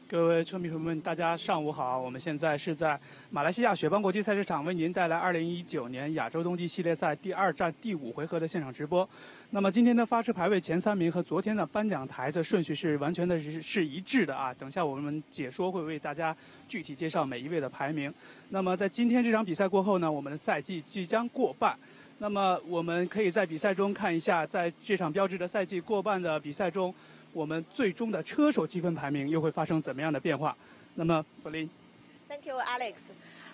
各位车迷朋友们，大家上午好！我们现在是在马来西亚雪邦国际赛车场为您带来2019年亚洲冬季系列赛第2站第5回合的现场直播。那么今天的发车排位前3名和昨天的颁奖台的顺序是完全的是一致的啊。等下我们解说会为大家具体介绍每一位的排名。那么在今天这场比赛过后呢，我们的赛季即将过半。那么我们可以在比赛中看一下，在这场标志着赛季过半的比赛中，我们最终的车手积分排名又会发生怎么样的变化？那么，弗林。Thank you, Alex.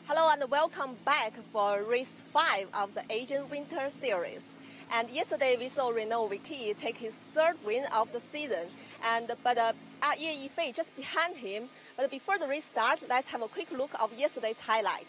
Hello and welcome back for race 5 of the Asian Winter Series. And yesterday we saw Renault Vicky take his 3rd win of the season. But Ye Yifei just behind him. But before the race starts, let's have a quick look of yesterday's highlight.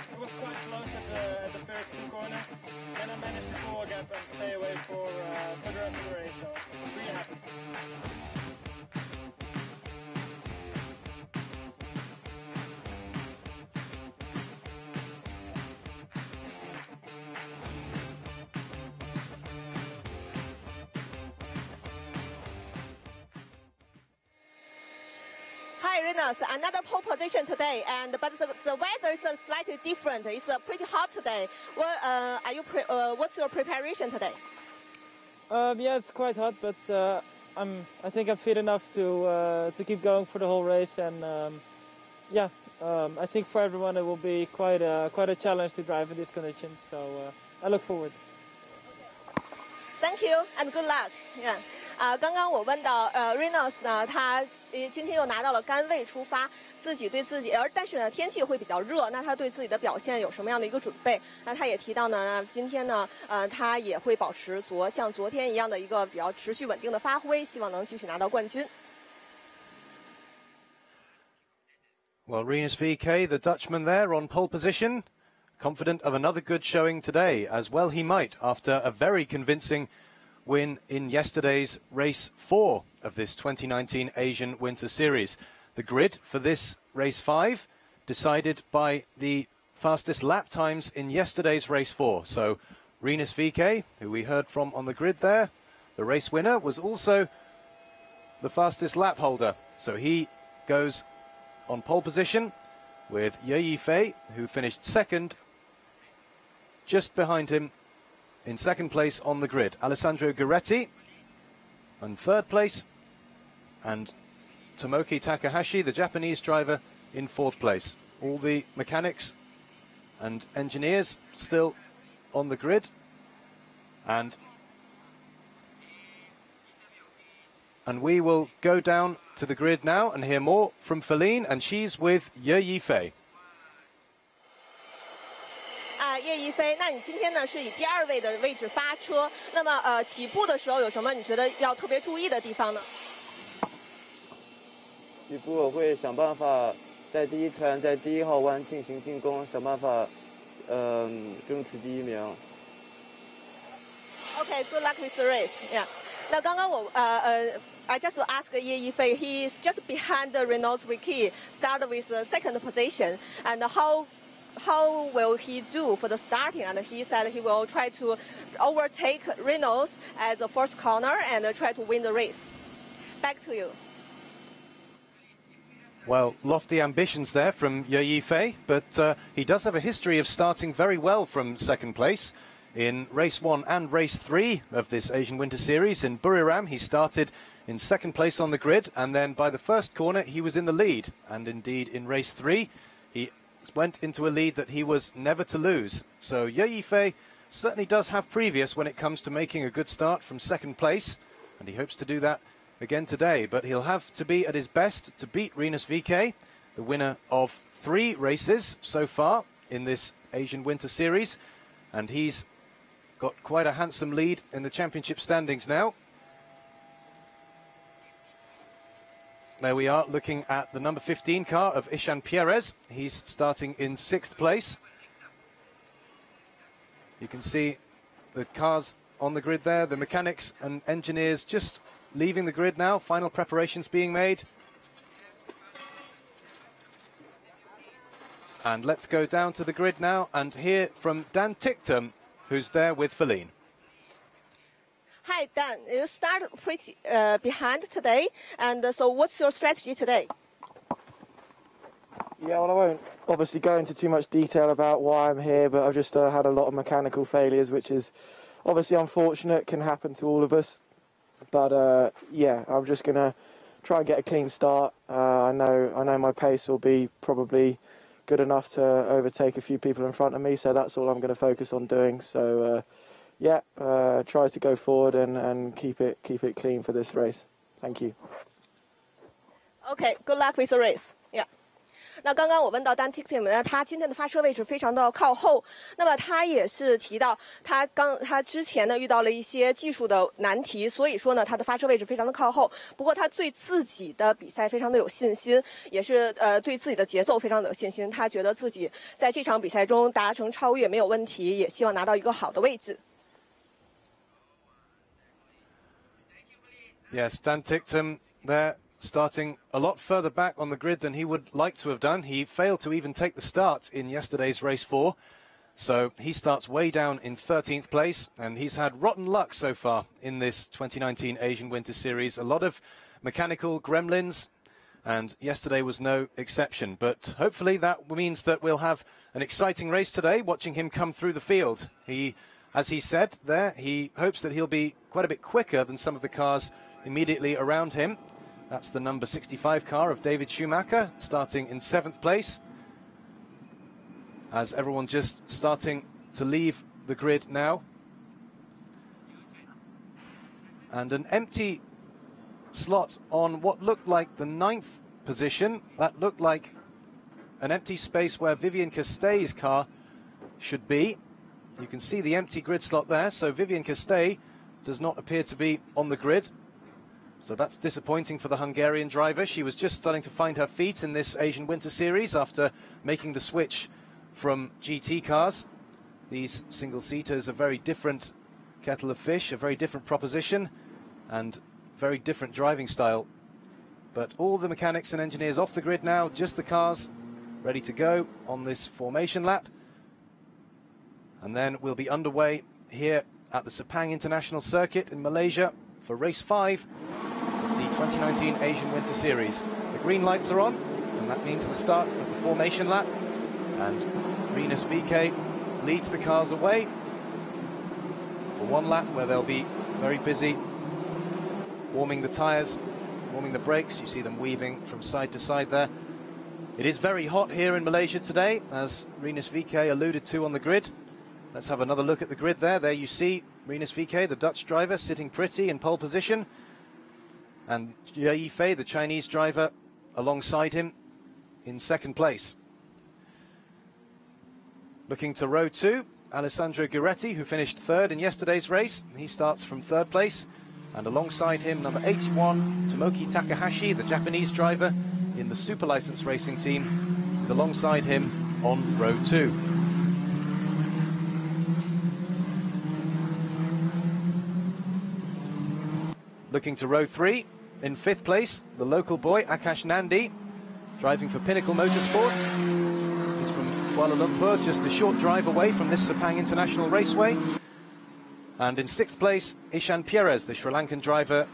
It was quite close at the first 2 corners, and I managed to pull a gap and stay away for the rest of the race, so I'm really happy. Hi, Reynolds. Another pole position today, but the weather is slightly different. It's pretty hot today. What's your preparation today? Yeah, it's quite hot, but I think I'm fit enough to keep going for the whole race, and I think for everyone it will be quite a challenge to drive in these conditions. So I look forward. Thank you and good luck. Yeah. 刚刚我问到Reynolds 呢，他今天又拿到了杆位出发，自己对自己，但是呢天气会比较热，那他对自己的表现有什么样的一个准备？那他也提到呢，今天呢，他也会保持像昨天一样的一个比较持续稳定的发挥，希望能继续拿到冠军。Well, Rinus VK, the Dutchman there on pole position, confident of another good showing today, as well he might, after a very convincing win in yesterday's race 4 of this 2019 Asian Winter Series. The grid for this race 5 decided by the fastest lap times in yesterday's race 4. So Rinus VK, who we heard from on the grid there, the race winner, was also the fastest lap holder. So he goes on pole position with Ye Yifei, who finished 2nd, just behind him in 2nd place on the grid. Alessandro Gueretti in 3rd place, and Tomoki Takahashi, the Japanese driver, in 4th place. All the mechanics and engineers still on the grid, and we will go down to the grid now and hear more from Feline, and she's with Ye Yifei. 叶一飞，那你今天呢是以第2位的位置发车，那么起步的时候有什么你觉得要特别注意的地方呢？吕布我会想办法在第一圈在第1号弯进行进攻，想办法争取第1名。Okay, good luck with the race. Yeah. 那刚刚I just asked Ye Yifei. He's just behind the Renault's Vicky, started with the 2nd position, and how will he do for the starting? And he said he will try to overtake Renault at the first corner and try to win the race. Back to you. Well, lofty ambitions there from Ye Yifei, but he does have a history of starting very well from 2nd place. In race 1 and race 3 of this Asian Winter Series in Buriram, he started in 2nd place on the grid, and then by the first corner he was in the lead. And indeed in race 3 he went into a lead that he was never to lose. So Ye Yifei certainly does have previous when it comes to making a good start from 2nd place, and he hopes to do that again today. But he'll have to be at his best to beat Rinus VeeKay, the winner of 3 races so far in this Asian Winter Series, and he's got quite a handsome lead in the championship standings now. There we are, looking at the number 15 car of Ishan Pierres. He's starting in 6th place. You can see the cars on the grid there, the mechanics and engineers just leaving the grid now, final preparations being made. And let's go down to the grid now and hear from Dan Ticktum, who's there with Feline. Hi, Dan. You start pretty behind today, and so what's your strategy today? Yeah, well, I won't obviously go into too much detail about why I'm here, but I've just had a lot of mechanical failures, which is obviously unfortunate, can happen to all of us. But yeah, I'm just going to try and get a clean start. I know my pace will be probably good enough to overtake a few people in front of me, so that's all I'm going to focus on doing. So yeah, try to go forward and keep it clean for this race. Thank you. Okay, good luck with the race. Yeah. 那刚刚我问到Dan Ticktum 呢，他今天的发车位置非常的靠后。那么他也是提到他之前呢遇到了一些技术的难题，所以说呢他的发车位置非常的靠后。不过他对自己的比赛非常的有信心，也是对自己的节奏非常的有信心。他觉得自己在这场比赛中达成超越没有问题，也希望拿到一个好的位置。Yes, Dan Ticktum there, starting a lot further back on the grid than he would like to have done. He failed to even take the start in yesterday's race 4. So he starts way down in 13th place, and he's had rotten luck so far in this 2019 Asian Winter Series. A lot of mechanical gremlins, and yesterday was no exception. But hopefully that means that we'll have an exciting race today, watching him come through the field. As he said there, he hopes that he'll be quite a bit quicker than some of the cars immediately around him. That's the number 65 car of David Schumacher, starting in 7th place. As everyone just starting to leave the grid now. And an empty slot on what looked like the 9th position. That looked like an empty space where Vivian Castay's car should be. You can see the empty grid slot there, so Vivian Castay does not appear to be on the grid. So that's disappointing for the Hungarian driver. She was just starting to find her feet in this Asian Winter Series after making the switch from GT cars. These single-seaters are a very different kettle of fish, a very different proposition, and very different driving style. But all the mechanics and engineers off the grid now, just the cars ready to go on this formation lap. And then we'll be underway here at the Sepang International Circuit in Malaysia for race 5 of the 2019 Asian Winter Series. The green lights are on, and that means the start of the formation lap. And Rinus VeeKay leads the cars away for one lap where they'll be very busy warming the tyres, warming the brakes. You see them weaving from side to side there. It is very hot here in Malaysia today, as Rinus VeeKay alluded to on the grid. Let's have another look at the grid there. There you see Rinus VeeKay, the Dutch driver, sitting pretty in pole position. And Ye Yifei, the Chinese driver, alongside him in 2nd place. Looking to row 2, Alessandro Guiretti, who finished 3rd in yesterday's race. He starts from 3rd place. And alongside him, number 81, Tomoki Takahashi, the Japanese driver, in the super license racing team, is alongside him on row 2. Looking to row 3, in 5th place, the local boy Akash Nandi, driving for Pinnacle Motorsport. He's from Kuala Lumpur, just a short drive away from this Sepang International Raceway. And in 6th place, Ishan Perez, the Sri Lankan driver,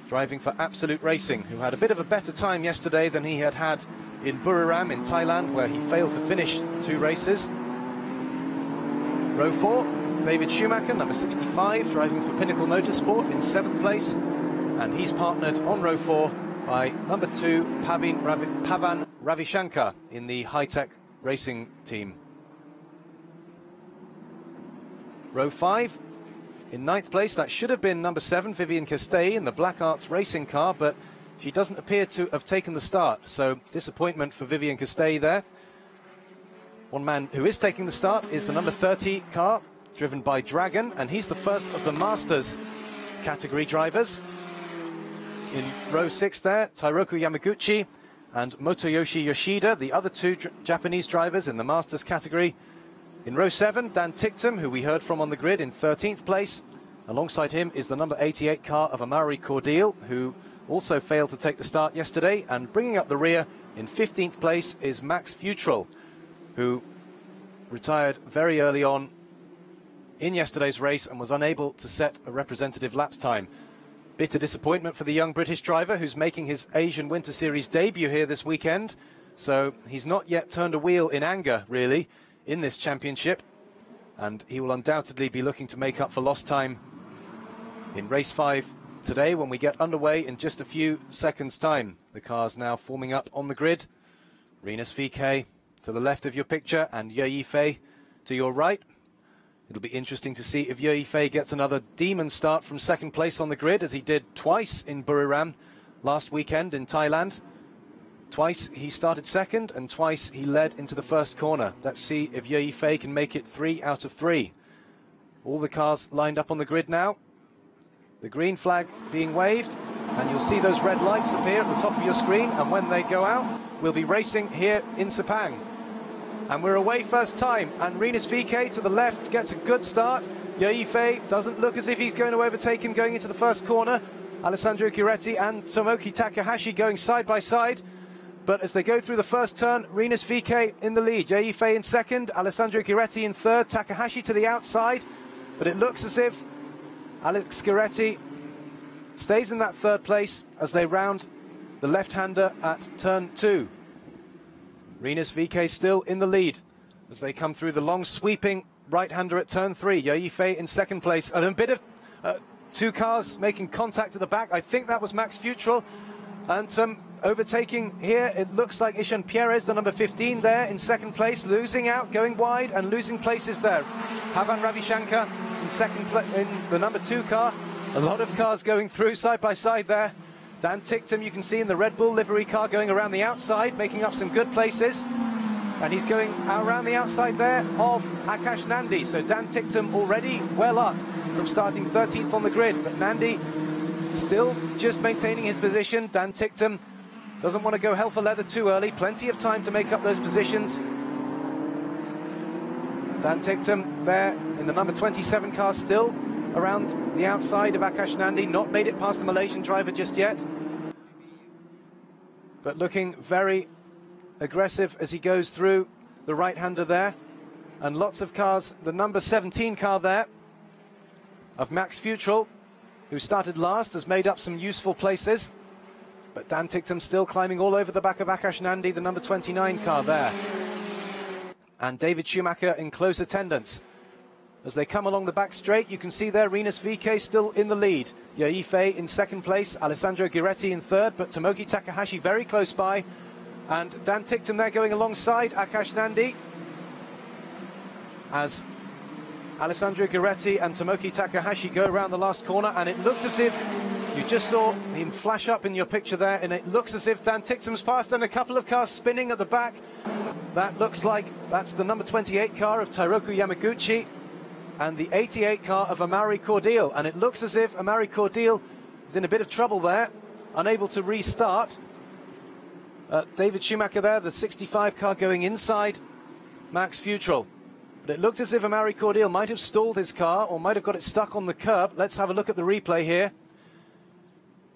driving for Absolute Racing, who had a bit of a better time yesterday than he had had in Buriram in Thailand, where he failed to finish 2 races. Row 4, David Schumacher, number 65, driving for Pinnacle Motorsport in 7th place. And he's partnered on row 4 by number 2, Pavan Ravishankar in the high-tech racing team. Row 5, in 9th place, that should have been number 7, Vivian Castell in the Black Arts racing car, but she doesn't appear to have taken the start, so disappointment for Vivian Castell there. One man who is taking the start is the number 30 car, driven by Dragon, and he's the first of the Masters category drivers. In row 6 there, Tairoku Yamaguchi and Motoyoshi Yoshida, the other 2 Japanese drivers in the Masters category. In row 7, Dan Ticktum, who we heard from on the grid, in 13th place. Alongside him is the number 88 car of Amaury Cordial, who also failed to take the start yesterday. And bringing up the rear in 15th place is Max Futrell, who retired very early on in yesterday's race and was unable to set a representative laps time. Bitter disappointment for the young British driver, who's making his Asian Winter Series debut here this weekend. So he's not yet turned a wheel in anger, really, in this championship. And he will undoubtedly be looking to make up for lost time in race 5 today, when we get underway in just a few seconds' time. The cars now forming up on the grid. Rinus VeeKay to the left of your picture and Ye Yifei to your right. It'll be interesting to see if Ye Yifei gets another demon start from 2nd place on the grid, as he did twice in Buriram last weekend in Thailand. Twice he started 2nd and twice he led into the 1st corner. Let's see if Ye Yifei can make it 3 out of 3. All the cars lined up on the grid now. The green flag being waved, and you'll see those red lights appear at the top of your screen, and when they go out, we'll be racing here in Sepang. And we're away first time, and Rinus VeeKay to the left gets a good start. Ye Yifei doesn't look as if he's going to overtake him going into the 1st corner. Alessandro Giretti and Tomoki Takahashi going side by side. But as they go through the 1st turn, Rinus VeeKay in the lead. Ye Yifei in 2nd, Alessandro Giretti in 3rd, Takahashi to the outside. But it looks as if Alex Giretti stays in that 3rd place as they round the left-hander at turn 2. Rinus VeeKay still in the lead as they come through the long sweeping right-hander at turn 3. Ye Yifei in 2nd place. And a bit of 2 cars making contact at the back. I think that was Max Futrell. And some overtaking here. It looks like Ishan Perez, the number 15 there in 2nd place, losing out, going wide and losing places there. Pavan Ravishankar in 2nd in the number 2 car. A lot of cars going through side by side there. Dan Ticktum, you can see in the Red Bull livery car, going around the outside, making up some good places. And he's going around the outside there of Akash Nandi. So Dan Ticktum already well up from starting 13th on the grid. But Nandi still just maintaining his position. Dan Ticktum doesn't want to go hell for leather too early. Plenty of time to make up those positions. Dan Ticktum there in the number 27 car, still around the outside of Akash Nandi. Not made it past the Malaysian driver just yet. But looking very aggressive as he goes through the right-hander there. And lots of cars. The number 17 car there of Max Futrell, who started last, has made up some useful places. But Dan Ticktum still climbing all over the back of Akash Nandi, the number 29 car there. And David Schumacher in close attendance. As they come along the back straight, you can see there Rinus VeeKay still in the lead. Ye Yifei in 2nd place, Alessandro Giretti in 3rd, but Tomoki Takahashi very close by. And Dan Ticktum there going alongside Akash Nandi, as Alessandro Giretti and Tomoki Takahashi go around the last corner. And it looked as if, you just saw him flash up in your picture there, and it looks as if Dan Ticktum's passed, and a couple of cars spinning at the back. That looks like that's the number 28 car of Tairoku Yamaguchi and the 88 car of Amaury Cordial. And it looks as if Amaury Cordial is in a bit of trouble there, unable to restart. David Schumacher there, the 65 car going inside Max Futrell. But it looked as if Amaury Cordial might have stalled his car or might have got it stuck on the curb. Let's have a look at the replay here.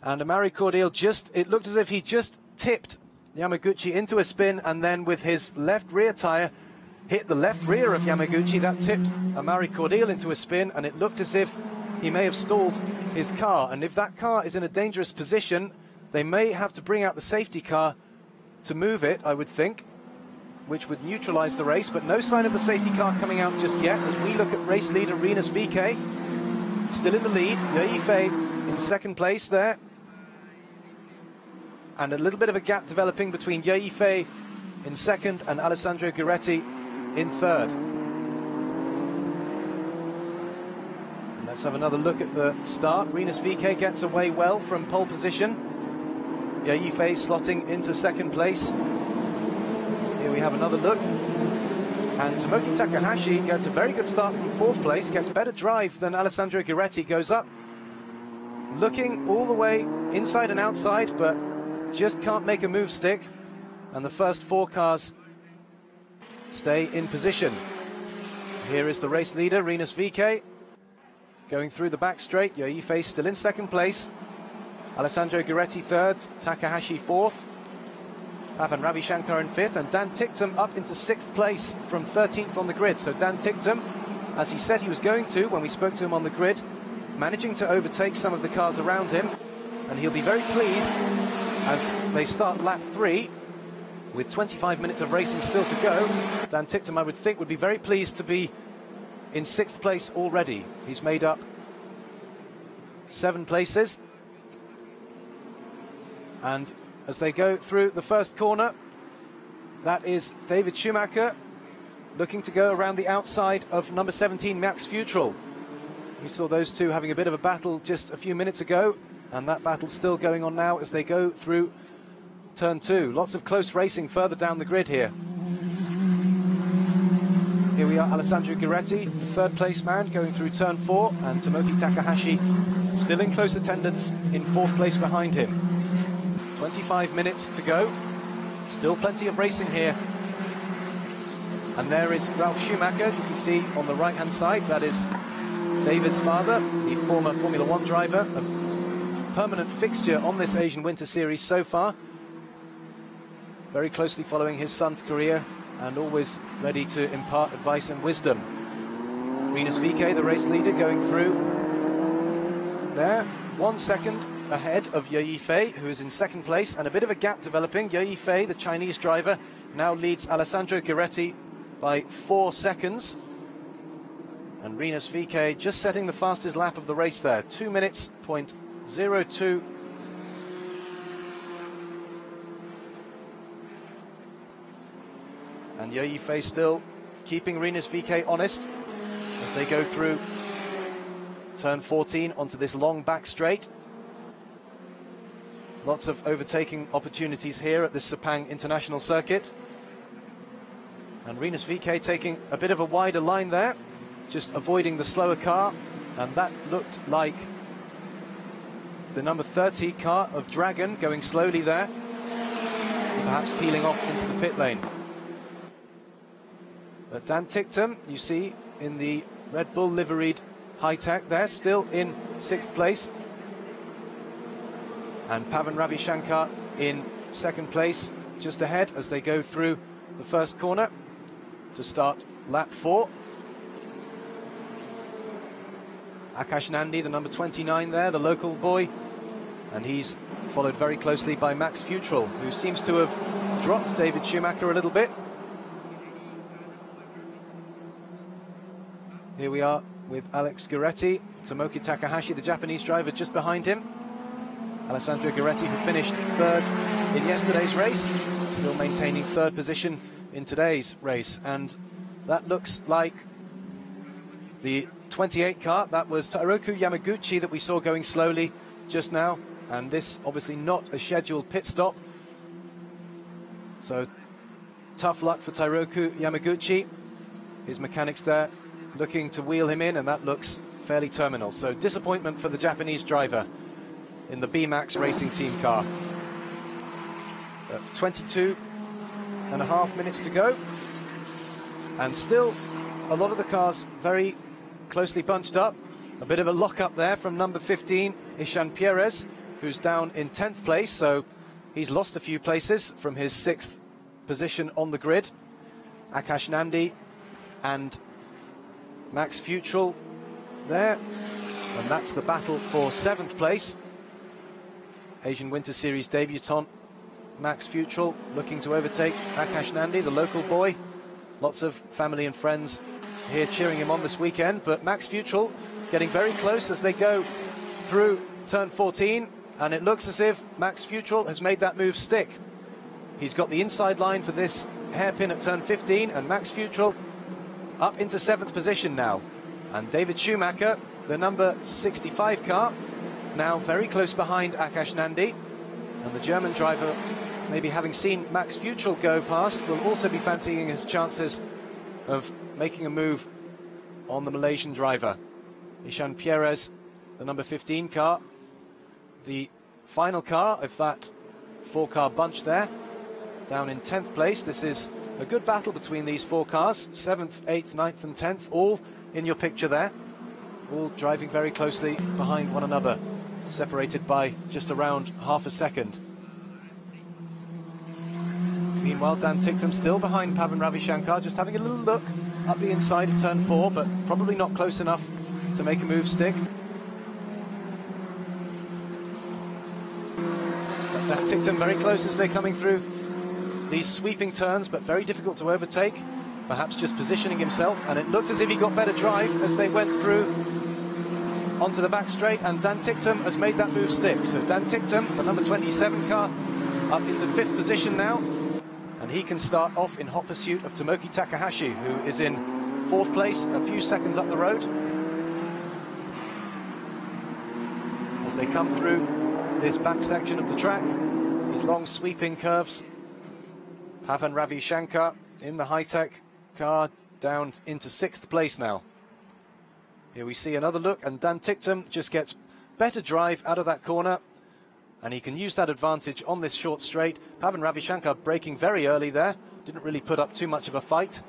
And Amaury Cordial it looked as if he just tipped Yamaguchi into a spin, and then with his left rear tyre hit the left rear of Yamaguchi. That tipped Amaury Cordial into a spin, and it looked as if he may have stalled his car. And if that car is in a dangerous position, they may have to bring out the safety car to move it, I would think, which would neutralise the race. But no sign of the safety car coming out just yet, as we look at race leader Rinus VeeKay, still in the lead. Ye Yifei in second place there. And a little bit of a gap developing between Ye Yifei in second and Alessandro Guiretti in third. And let's have another look at the start. Rinus VeeKay gets away well from pole position. Ye Yifei slotting into second place. Here we have another look. And Tomoki Takahashi gets a very good start from fourth place, gets better drive than Alessandro Guiretti, goes up, looking all the way inside and outside, but just can't make a move stick. And the first four cars stay in position. Here is the race leader, Rinus VeeKay, going through the back straight. Ye Yifei still in second place. Alessandro Guiretti third, Takahashi fourth, Pavan Ravishankar in fifth, and Dan Ticktum up into sixth place from 13th on the grid. So Dan Ticktum, as he said he was going to when we spoke to him on the grid, managing to overtake some of the cars around him, and he'll be very pleased as they start lap 3 with 25 minutes of racing still to go. Dan Ticktum, I would think, would be very pleased to be in sixth place already. He's made up 7 places. And as they go through the first corner, that is David Schumacher looking to go around the outside of number 17, Max Futrell. We saw those two having a bit of a battle just a few minutes ago, and that battle's still going on now as they go through turn 2. Lots of close racing further down the grid here. Here we are, Alessandro Guiretti, the third place man, going through turn 4, and Tomoki Takahashi still in close attendance in fourth place behind him. 25 minutes to go. Still plenty of racing here. And there is Ralf Schumacher, you can see on the right-hand side. That is David's father, the former Formula 1 driver, a permanent fixture on this Asian Winter Series so far. Very closely following his son's career and always ready to impart advice and wisdom. Rinus VeeKay, the race leader, going through there. 1 second ahead of Ye Yifei, who is in second place, and a bit of a gap developing. Ye Yifei, the Chinese driver, now leads Alessandro Guiretti by 4 seconds. And Rinus VeeKay just setting the fastest lap of the race there, 2 minutes, .02. And Ye Yifei still keeping Rinus VeeKay honest as they go through turn 14 onto this long back straight. Lots of overtaking opportunities here at this Sepang International Circuit. And Rinus VeeKay taking a bit of a wider line there, just avoiding the slower car. And that looked like the number 30 car of Dragon going slowly there, perhaps peeling off into the pit lane. But Dan Ticktum, you see, in the Red Bull liveried high-tech there, still in 6th place. And Pavan Ravishankar in 2nd place, just ahead as they go through the first corner to start lap 4. Akash Nandi, the number 29 there, the local boy, and he's followed very closely by Max Futrell, who seems to have dropped David Schumacher a little bit. Here we are with Alex Guiretti, Tomoki Takahashi, the Japanese driver, just behind him. Alessandro Guiretti, who finished 3rd in yesterday's race, still maintaining 3rd position in today's race. And that looks like the 28 car. That was Tairoku Yamaguchi that we saw going slowly just now. And this obviously not a scheduled pit stop. So tough luck for Tairoku Yamaguchi. His mechanics there looking to wheel him in, and that looks fairly terminal. So disappointment for the Japanese driver in the B-Max Racing Team car. 22.5 minutes to go. And still a lot of the cars very closely bunched up. A bit of a lock-up there from number 15, Ishan Perez, who's down in 10th place, so he's lost a few places from his 6th position on the grid. Akash Nandi and Max Futrell there, and that's the battle for 7th place. Asian Winter Series debutant Max Futrell looking to overtake Akash Nandi, the local boy. Lots of family and friends here cheering him on this weekend, but Max Futrell getting very close as they go through turn 14, and it looks as if Max Futrell has made that move stick. He's got the inside line for this hairpin at turn 15, and Max Futrell up into 7th position now. And David Schumacher, the number 65 car, now very close behind Akash Nandi, and the German driver, maybe having seen Max Futrell go past, will also be fancying his chances of making a move on the Malaysian driver. Ishan Perez, the number 15 car, the final car of that 4-car bunch there, down in 10th place. This is a good battle between these 4 cars, 7th, 8th, 9th and 10th, all in your picture there, all driving very closely behind one another, separated by just around half a second. Meanwhile, Dan Ticktum still behind Pavan Ravishankar, just having a little look up the inside of turn 4, but probably not close enough to make a move stick. But Dan Ticktum very close as they're coming through these sweeping turns, but very difficult to overtake. Perhaps just positioning himself, and it looked as if he got better drive as they went through onto the back straight, and Dan Ticktum has made that move stick. So Dan Ticktum, the number 27 car, up into 5th position now, and he can start off in hot pursuit of Tomoki Takahashi, who is in 4th place, a few seconds up the road. As they come through this back section of the track, these long sweeping curves, Pavan Ravishankar in the high-tech car down into 6th place now. Here we see another look, and Dan Ticktum just gets better drive out of that corner, and he can use that advantage on this short straight. Pavan Ravishankar braking very early there, didn't really put up too much of a fight.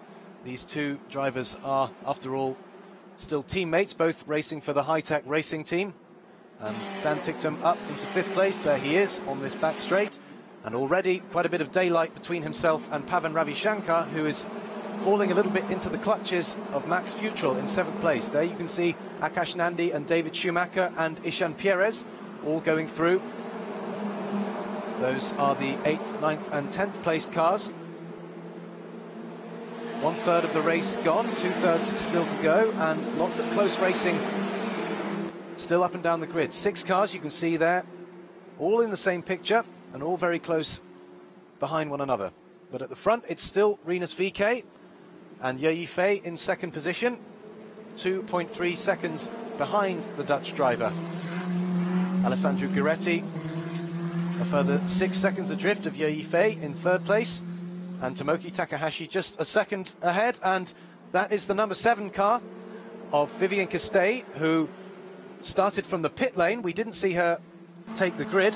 These two drivers are, after all, still teammates, both racing for the high-tech racing team. And Dan Ticktum up into 5th place, there he is on this back straight, and already quite a bit of daylight between himself and Pavan Ravishankar, who is falling a little bit into the clutches of Max Futrell in 7th place. There you can see Akash Nandi and David Schumacher and Ishan Perez all going through. Those are the 8th, 9th and 10th placed cars. 1/3 of the race gone, 2/3 still to go, and lots of close racing still up and down the grid. 6 cars you can see there, all in the same picture and all very close behind one another. But at the front it's still Rinus VeeKay and Ye Yifei in 2nd position, 2.3 seconds behind the Dutch driver. Alessandro Guiretti a further 6 seconds adrift of Ye Yifei in 3rd place, and Tomoki Takahashi just a second ahead, and that is the number 7 car of Vivian Castay, who started from the pit lane. We didn't see her take the grid,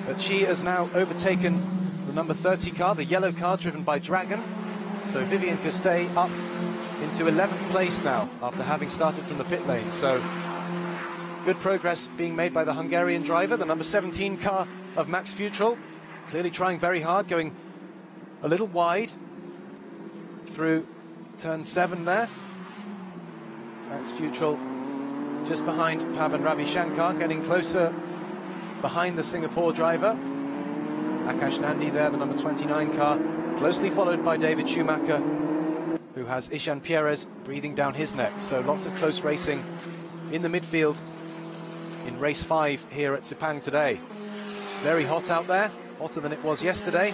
but she has now overtaken the number 30 car, the yellow car driven by Dragon. So Vivian Castay up into 11th place now after having started from the pit lane. So good progress being made by the Hungarian driver, the number 17 car of Max Futrell, clearly trying very hard, going a little wide through turn 7 there. Max Futrell just behind Pavan Ravishankar, getting closer behind the Singapore driver. Akash Nandi there, the number 29 car, closely followed by David Schumacher, who has Ishan Perez breathing down his neck. So lots of close racing in the midfield in race 5 here at Sepang today. Very hot out there, hotter than it was yesterday,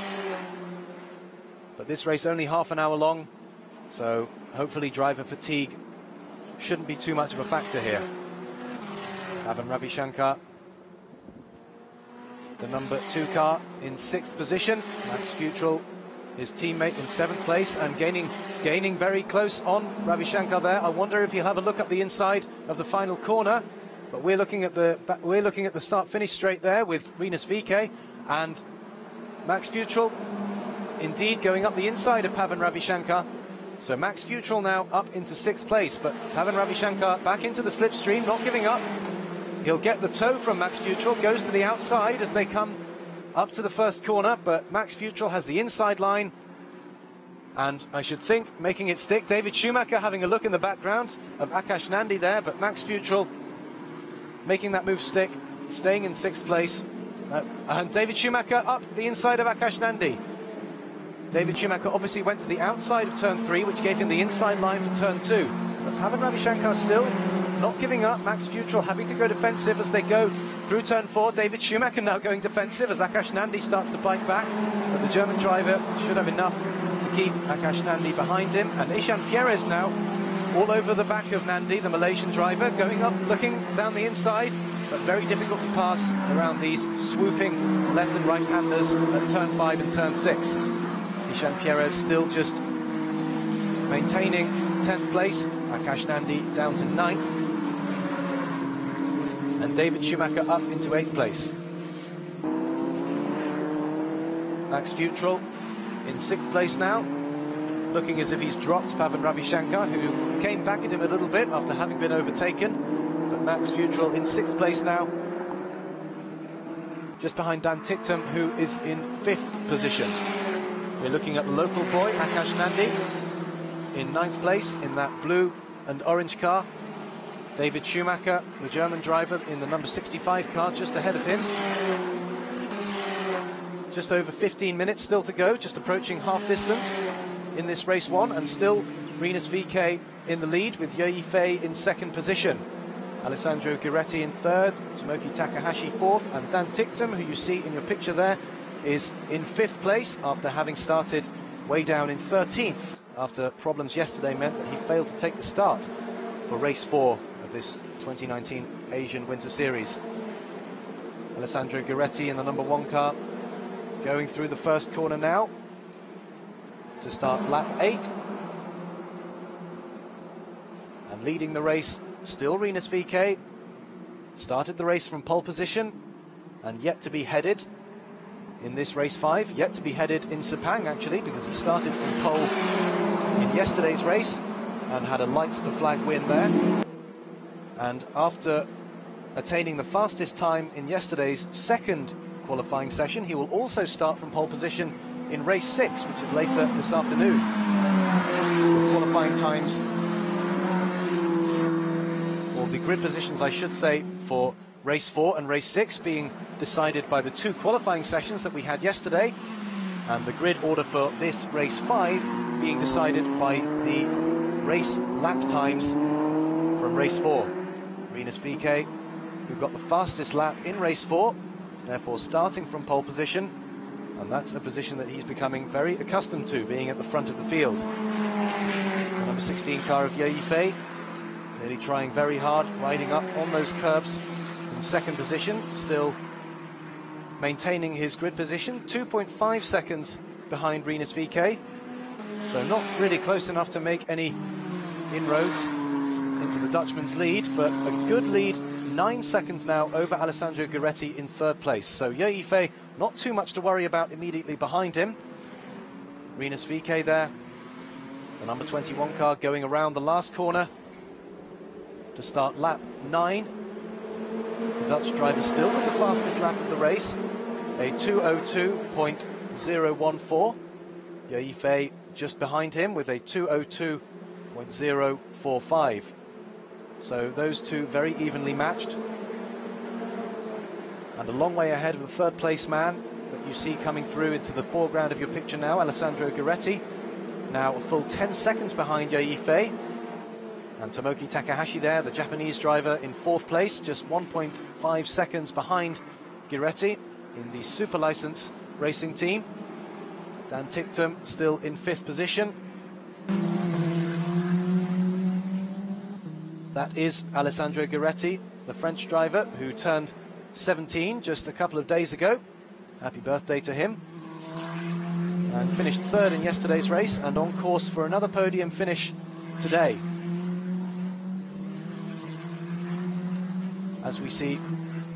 but this race only half an hour long, so hopefully driver fatigue shouldn't be too much of a factor here. Pavan Ravishankar, the number 2 car, in 6th position. Max Futrell, his teammate, in 7th place, and gaining very close on Ravishankar there. I wonder if he'll have a look up the inside of the final corner. But we're looking at the start-finish straight there with Rinus VeeKay, and Max Futrell indeed going up the inside of Pavan Ravishankar. So Max Futrell now up into 6th place, but Pavan Ravishankar back into the slipstream, not giving up. He'll get the toe from Max Futrell, goes to the outside as they come up to the first corner, but Max Futrell has the inside line, and I should think making it stick. David Schumacher having a look in the background of Akash Nandi there, but Max Futrell making that move stick, staying in 6th place. And David Schumacher up the inside of Akash Nandi. David Schumacher obviously went to the outside of turn 3, which gave him the inside line for turn 2. But Pavan Ravishankar still not giving up. Max Futrell having to go defensive as they go through turn 4. David Schumacher now going defensive as Akash Nandi starts to bite back. But the German driver should have enough to keep Akash Nandi behind him. And Ishan Perez now all over the back of Nandi, the Malaysian driver, going up, looking down the inside, but very difficult to pass around these swooping left and right handers at turn 5 and turn 6. Ishan Perez still just maintaining 10th place. Akash Nandi down to 9th. And David Schumacher up into 8th place. Max Futrell in 6th place now, looking as if he's dropped Pavan Ravishankar, who came back at him a little bit after having been overtaken. But Max Futrell in 6th place now, just behind Dan Ticktum, who is in 5th position. We're looking at the local boy, Akash Nandi, in 9th place in that blue and orange car. David Schumacher, the German driver, in the number 65 car, just ahead of him. Just over 15 minutes still to go, just approaching half distance in this race 1, and still Rinus VeeKay in the lead with Ye Yifei in 2nd position. Alessandro Guiretti in 3rd, Tomoki Takahashi 4th, and Dan Ticktum, who you see in your picture there, is in 5th place after having started way down in 13th after problems yesterday meant that he failed to take the start for race 4 of this 2019 Asian Winter Series. Alessandro Guiretti in the number 1 car going through the first corner now to start lap 8, and leading the race still Rinus VeeKay. Started the race from pole position and yet to be headed in this race 5, yet to be headed in Sepang actually, because he started from pole in yesterday's race and had a lights to flag win there. And after attaining the fastest time in yesterday's 2nd qualifying session, he will also start from pole position in race 6, which is later this afternoon. The qualifying times, or the grid positions I should say, for race 4 and race 6 being decided by the 2 qualifying sessions that we had yesterday, and the grid order for this race 5 being decided by the race lap times from race 4. Rinus VeeKay, who got the fastest lap in race 4, therefore starting from pole position, and that's a position that he's becoming very accustomed to, being at the front of the field. The number 16 car of Ye Yifei clearly trying very hard, riding up on those curbs in 2nd position, still maintaining his grid position, 2.5 seconds behind Rinus VeeKay, so not really close enough to make any inroads into the Dutchman's lead, but a good lead, 9 seconds now over Alessandro Guiretti in 3rd place. So Ye Yifei not too much to worry about immediately behind him. Rinus VeeKay there, the number 21 car, going around the last corner to start lap 9. The Dutch driver still with the fastest lap of the race, a 2:02.014. Ye Yifei just behind him with a 2:02.045. So those two very evenly matched. And a long way ahead of the 3rd place man that you see coming through into the foreground of your picture now, Alessandro Guiretti, now a full 10 seconds behind Ye Yifei. And Tomoki Takahashi there, the Japanese driver, in 4th place, just 1.5 seconds behind Guiretti in the Super License Racing team. Dan Ticktum still in 5th position. That is Alessandro Guiretti, the French driver who turned 17 just a couple of days ago. Happy birthday to him. And finished 3rd in yesterday's race and on course for another podium finish today. As we see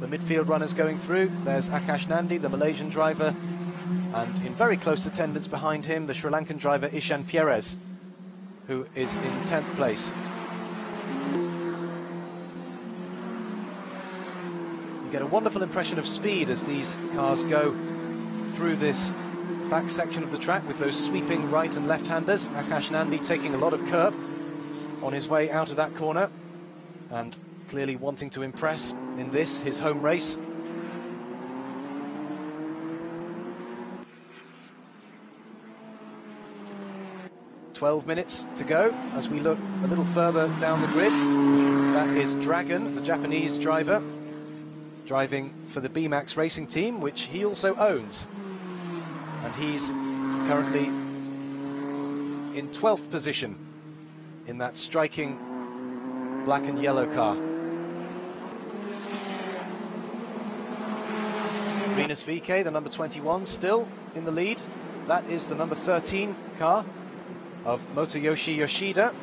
the midfield runners going through, there's Akash Nandi, the Malaysian driver, And in very close attendance behind him, the Sri Lankan driver Ishan Pieres, who is in 10th place. You get a wonderful impression of speed as these cars go through this back section of the track with those sweeping right and left-handers. Akash Nandi taking a lot of curb on his way out of that corner and clearly wanting to impress in this, his home race. "12 minutes to go as we look a little further down the grid. That is Dragon, the Japanese driver, driving for the BMAX racing team, which he also owns. And he's currently in 12th position in that striking black and yellow car. Rinus VK, the number 21, still in the lead. That is the number 13 car of Motoyoshi Yoshida,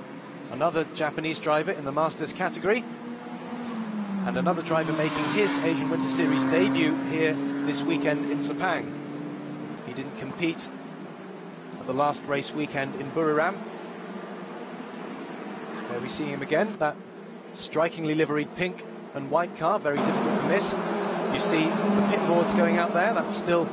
another Japanese driver in the Masters category, and another driver making his Asian Winter Series debut here this weekend in Sepang. He didn't compete at the last race weekend in Buriram. There we see him again, that strikingly liveried pink and white car, very difficult to miss. You see the pit boards going out there. That's still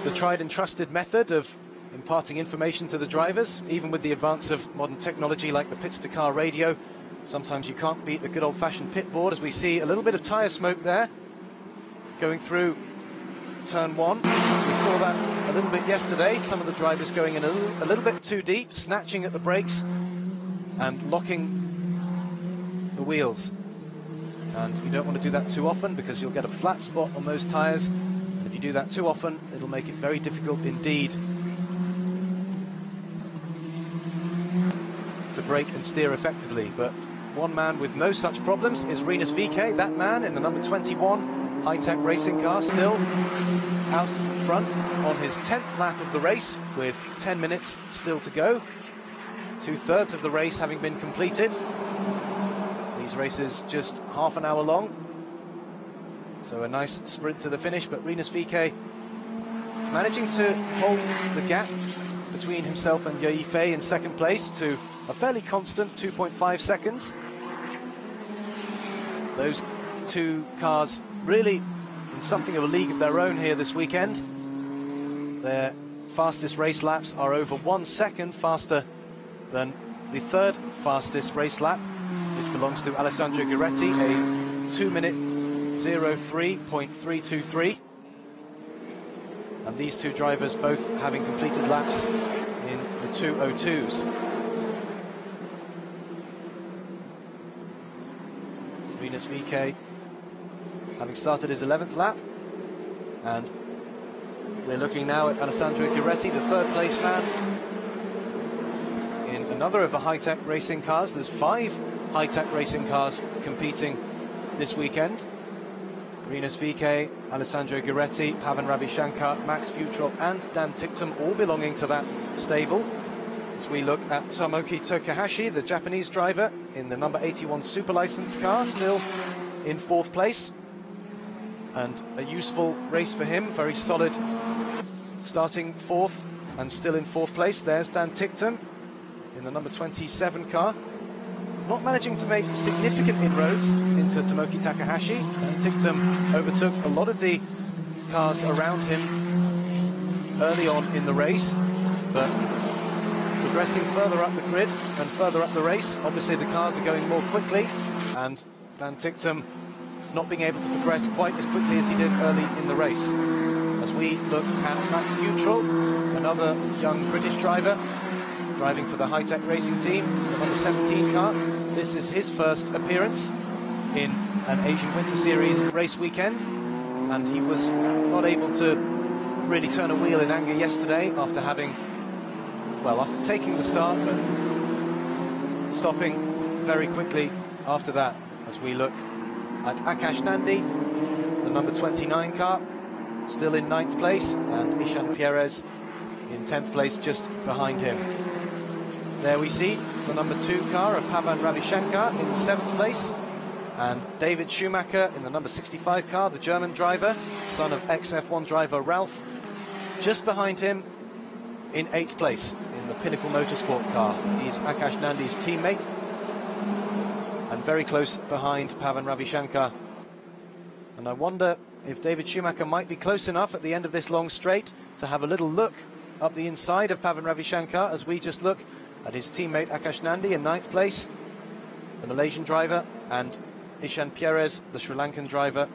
the tried and trusted method of imparting information to the drivers, even with the advance of modern technology like the pits-to-car radio. Sometimes you can't beat a good old-fashioned pit board, as we see a little bit of tyre smoke there going through turn 1. We saw that a little bit yesterday, some of the drivers going in a little bit too deep, snatching at the brakes and locking the wheels. And you don't want to do that too often because you'll get a flat spot on those tyres. And if you do that too often, it'll make it very difficult indeed to brake and steer effectively. But one man with no such problems is Rinus VK, that man in the number 21 high-tech racing car, still out front on his 10th lap of the race with 10 minutes still to go. 2/3 of the race having been completed. These races just half an hour long, so a nice sprint to the finish, but Rinus VK managing to hold the gap between himself and Yei Fei in second place to a fairly constant 2.5 seconds. Those two cars really in something of a league of their own here this weekend. Their fastest race laps are over 1 second faster than the third fastest race lap, which belongs to Alessandro Guiretti, a 2-minute 03.323. And these two drivers both having completed laps in the 2:02s. Rinus VK having started his 11th lap, and we're looking now at Alessandro Guiretti, the third place man in another of the high-tech racing cars. There's 5 high-tech racing cars competing this weekend. Rinus VK, Alessandro Guiretti, Pavan Ravishankar, Max Futrov and Dan Ticktum, all belonging to that stable. As we look at Tomoki Takahashi, the Japanese driver in the number 81 Super License car, still in 4th place. And a useful race for him, very solid, starting 4th and still in 4th place. There's Dan Ticktum in the number 27 car, not managing to make significant inroads into Tomoki Takahashi. And Ticktum overtook a lot of the cars around him early on in the race, but progressing further up the grid and further up the race, obviously the cars are going more quickly, and Dan Ticktum not being able to progress quite as quickly as he did early in the race. As we look at Max Futrov, another young British driver, driving for the high-tech racing team, the number 17 car. This is his first appearance in an Asian Winter Series race weekend, and he was not able to really turn a wheel in anger yesterday after having, well, after taking the start, but stopping very quickly after that. As we look at Akash Nandi, the number 29 car, still in 9th place, and Ishan Pieres in 10th place just behind him. There we see the number 2 car of Pavan Ravishankar in 7th place, and David Schumacher in the number 65 car, the German driver, son of ex-F1 driver Ralf just behind him in 8th place in the Pinnacle Motorsport car. He's Akash Nandi's teammate, and very close behind Pavan Ravishankar. And I wonder if David Schumacher might be close enough at the end of this long straight to have a little look up the inside of Pavan Ravishankar as we just look at his teammate Akash Nandi in 9th place, the Malaysian driver, and Ishan Perez, the Sri Lankan driver,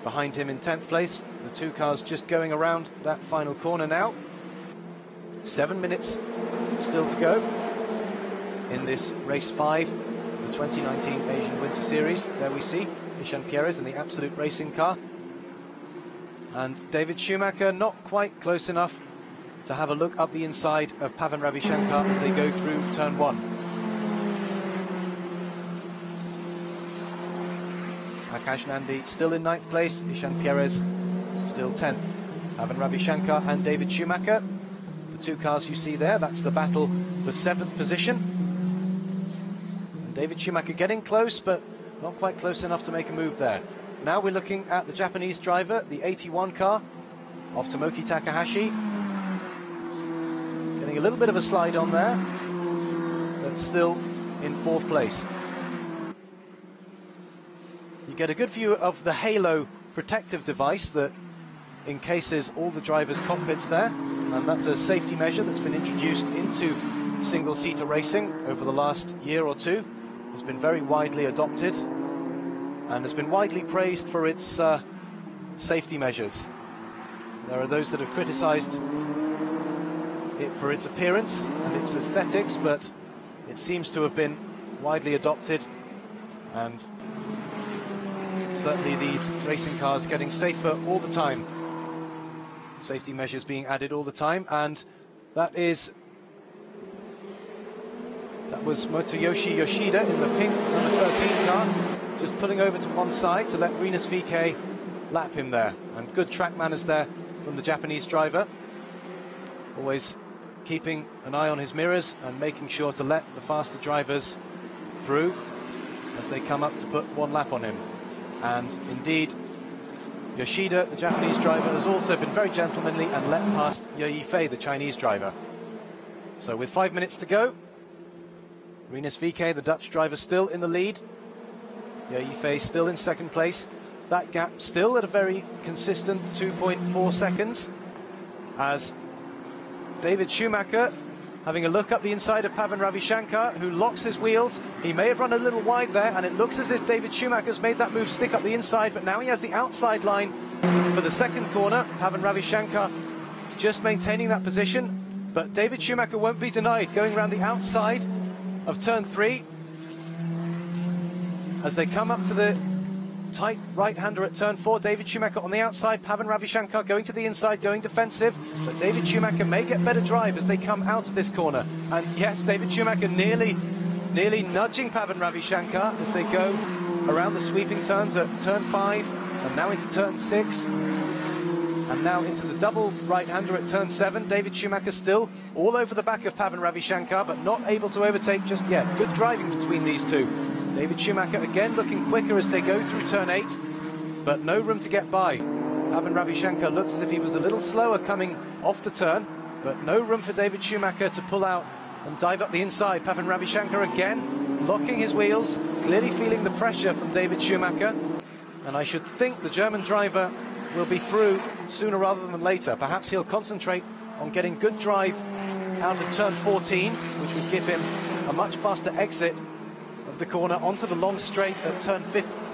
behind him in 10th place. The two cars just going around that final corner now. 7 minutes still to go in this race 5, the 2019 Asian Winter Series. There we see Ishan Perez in the Absolute Racing car. And David Schumacher not quite close enough to have a look up the inside of Pavan Ravishankar as they go through turn 1. Akash Nandi still in 9th place, Ishan Perez still 10th. Pavan Ravishankar and David Schumacher, the two cars you see there, that's the battle for 7th position. And David Schumacher getting close, but not quite close enough to make a move there. Now we're looking at the Japanese driver, the 81 car of Tomoki Takahashi. Getting a little bit of a slide on there, but still in 4th place. You get a good view of the halo protective device that encases all the drivers' cockpits there, and that's a safety measure that's been introduced into single-seater racing over the last year or two. It's been very widely adopted and has been widely praised for its safety measures. There are those that have criticised it for its appearance and its aesthetics, but it seems to have been widely adopted, and certainly these racing cars getting safer all the time. Safety measures being added all the time, and that was Motoyoshi Yoshida in the pink number 13 car, just pulling over to one side to let Rinus VeeKay lap him there. And good track manners there from the Japanese driver, always keeping an eye on his mirrors and making sure to let the faster drivers through as they come up to put one lap on him. And indeed, Yoshida, the Japanese driver, has also been very gentlemanly and let past Ye Yifei, the Chinese driver. So with 5 minutes to go, Rinus VeeKay, the Dutch driver, still in the lead. Ye Yifei still in 2nd place. That gap still at a very consistent 2.4 seconds, as David Schumacher having a look up the inside of Pavan Ravishankar, who locks his wheels. He may have run a little wide there, and it looks as if David Schumacher's made that move stick up the inside, but now he has the outside line for the 2nd corner. Pavan Ravishankar just maintaining that position, but David Schumacher won't be denied, going around the outside of turn 3 as they come up to the tight right-hander at turn 4. David Schumacher on the outside, Pavan Ravishankar going to the inside, going defensive, but David Schumacher may get better drive as they come out of this corner. And yes, David Schumacher nearly nudging Pavan Ravishankar as they go around the sweeping turns at turn 5 and now into turn 6 and now into the double right-hander at turn 7. David Schumacher still all over the back of Pavan Ravishankar, but not able to overtake just yet. Good driving between these two. David Schumacher again looking quicker as they go through turn 8, but no room to get by. Pavan Ravishankar looks as if he was a little slower coming off the turn, but no room for David Schumacher to pull out and dive up the inside. Pavan Ravishankar again locking his wheels, clearly feeling the pressure from David Schumacher, and I should think the German driver will be through sooner rather than later. Perhaps he'll concentrate on getting good drive out of turn 14, which would give him a much faster exit of the corner onto the long straight at turn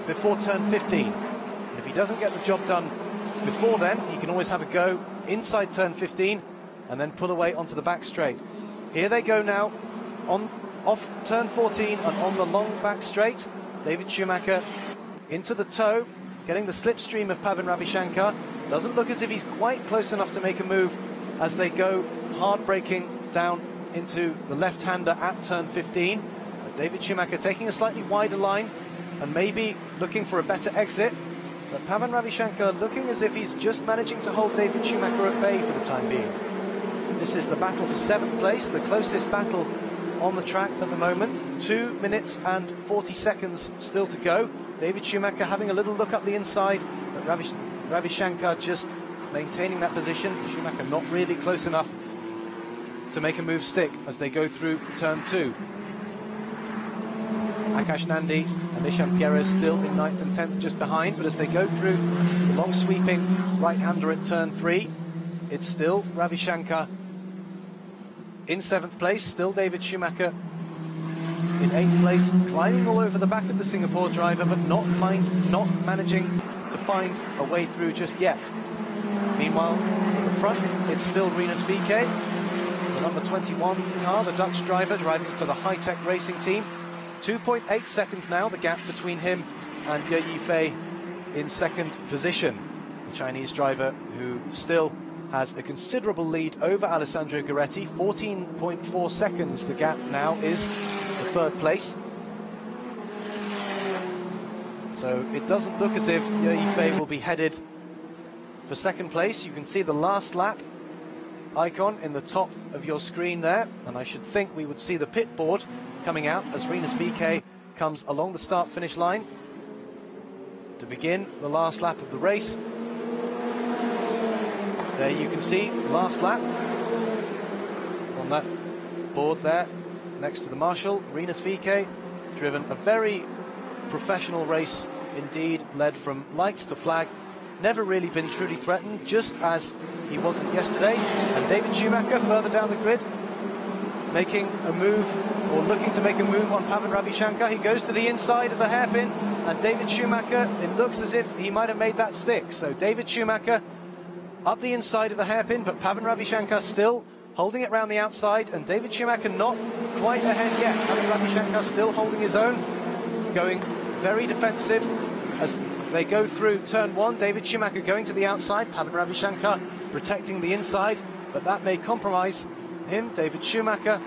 before turn 15. And if he doesn't get the job done before then, he can always have a go inside turn 15 and then pull away onto the back straight. Here they go now, off turn 14 and on the long back straight. David Schumacher into the toe, getting the slipstream of Pavan Ravishankar. Doesn't look as if he's quite close enough to make a move as they go hard braking down into the left-hander at turn 15. David Schumacher taking a slightly wider line and maybe looking for a better exit, but Pavan Ravishankar looking as if he's just managing to hold David Schumacher at bay for the time being. This is the battle for 7th place, the closest battle on the track at the moment. 2 minutes and 40 seconds still to go. David Schumacher having a little look up the inside, but Ravishankar just maintaining that position. Schumacher not really close enough to make a move stick as they go through turn 2. Akash Nandi and Ishan Pierres still in 9th and 10th just behind, but as they go through the long sweeping right-hander at turn 3, it's still Ravi Shankar in 7th place, still David Schumacher in 8th place, climbing all over the back of the Singapore driver, but not managing to find a way through just yet. Meanwhile, in the front, it's still Rinus VeeKay, the number 21 car, the Dutch driver driving for the High-Tech Racing team. 2.8 seconds now, the gap between him and Ye Yifei in 2nd position. The Chinese driver who still has a considerable lead over Alessandro Gueretti. 14.4 seconds the gap now is the 3rd place. So it doesn't look as if Ye Yifei will be headed for 2nd place. You can see the last lap icon in the top of your screen there, and I should think we would see the pit board coming out as Rinus VeeKay comes along the start-finish line to begin the last lap of the race. There you can see last lap on that board there next to the marshal. Rinus VeeKay driven a very professional race indeed, led from lights to flag, never really been truly threatened, just as he wasn't yesterday. And David Schumacher further down the grid, making a move, or looking to make a move on Pavan Ravi Shankar. He goes to the inside of the hairpin, and David Schumacher, it looks as if he might have made that stick. So David Schumacher up the inside of the hairpin, but Pavan Ravi Shankar still holding it round the outside, and David Schumacher not quite ahead yet. Pavan Ravi Shankar still holding his own, going very defensive as they go through turn 1. David Schumacher going to the outside, Pavan Ravi Shankar protecting the inside, but that may compromise him, David Schumacher,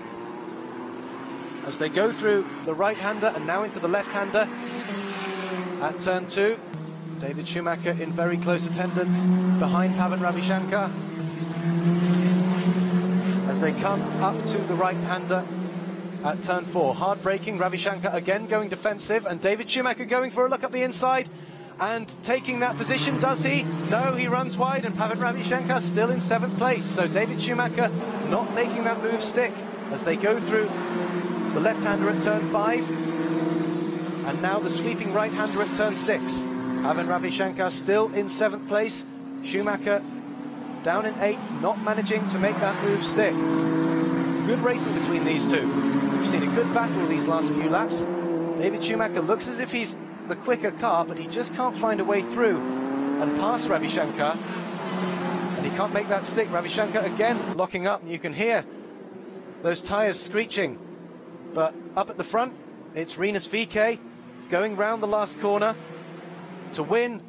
as they go through the right-hander and now into the left-hander at turn 2. David Schumacher in very close attendance behind Pavan Ravi Shankar as they come up to the right-hander at turn 4. Hard braking, Ravi Shankar again going defensive, and David Schumacher going for a look up the inside and taking that position. Does he? No, he runs wide, and Pavan Ravi Shankar still in 7th place. So David Schumacher not making that move stick as they go through the left-hander at turn 5, and now the sweeping right-hander at turn 6. Pavan Ravi Shankar still in 7th place. Schumacher down in 8th, not managing to make that move stick. Good racing between these two. We've seen a good battle these last few laps. David Schumacher looks as if he's the quicker car, but he just can't find a way through and pass Ravi Shankar, and he can't make that stick. Ravi Shankar again locking up, and you can hear those tyres screeching. But up at the front, it's Rinus VeeKay going round the last corner to win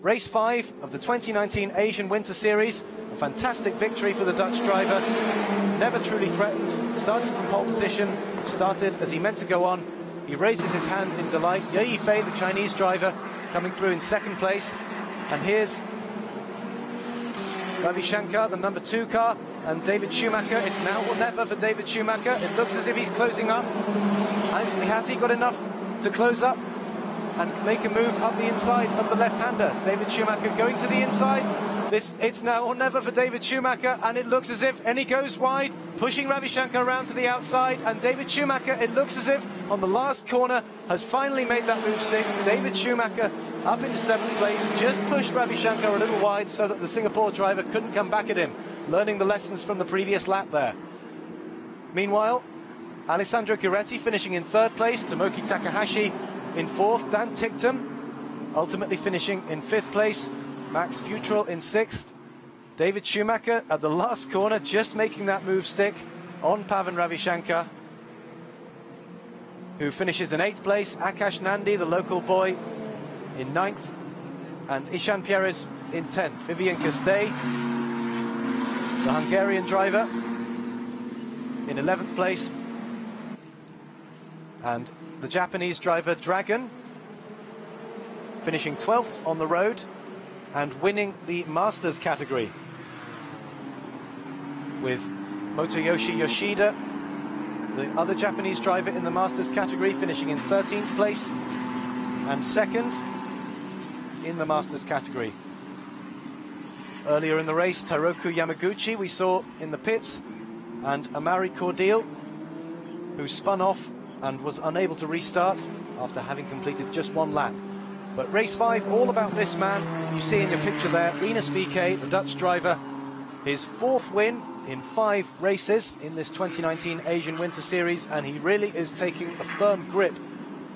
race 5 of the 2019 Asian Winter Series. A fantastic victory for the Dutch driver, never truly threatened, starting from pole position, started as he meant to go on. He raises his hand in delight. Ye Yifei, the Chinese driver, coming through in 2nd place. And here's Ravi Shankar, the number 2 car, and David Schumacher. It's now or never for David Schumacher. It looks as if he's closing up. Has he got enough to close up and make a move up the inside of the left-hander? David Schumacher going to the inside. It's now or never for David Schumacher, and it looks as if, and he goes wide, pushing Ravi Shankar around to the outside, and David Schumacher, it looks as if on the last corner, has finally made that move stick. David Schumacher up into 7th place, just pushed Ravi Shankar a little wide so that the Singapore driver couldn't come back at him, learning the lessons from the previous lap there. Meanwhile, Alessandro Gueretti finishing in 3rd place, Tomoki Takahashi in 4th, Dan Ticktum ultimately finishing in 5th place, Max Futrell in 6th. David Schumacher at the last corner just making that move stick on Pavan Ravi Shankar, who finishes in 8th place. Akash Nandi, the local boy, in 9th, and Ishan Pierres in 10th. Vivian Castay, the Hungarian driver, in 11th place, and the Japanese driver Dragon finishing 12th on the road and winning the Masters category, with Motoyoshi Yoshida, the other Japanese driver in the Masters category, finishing in 13th place and 2nd in the Masters category. Earlier in the race, Taroku Yamaguchi we saw in the pits, and Amari Cordial, who spun off and was unable to restart after having completed just one lap. But race 5, all about this man. You see in your picture there, Rinus VeeKay, the Dutch driver, his 4th win in 5 races in this 2019 Asian Winter Series, and he really is taking a firm grip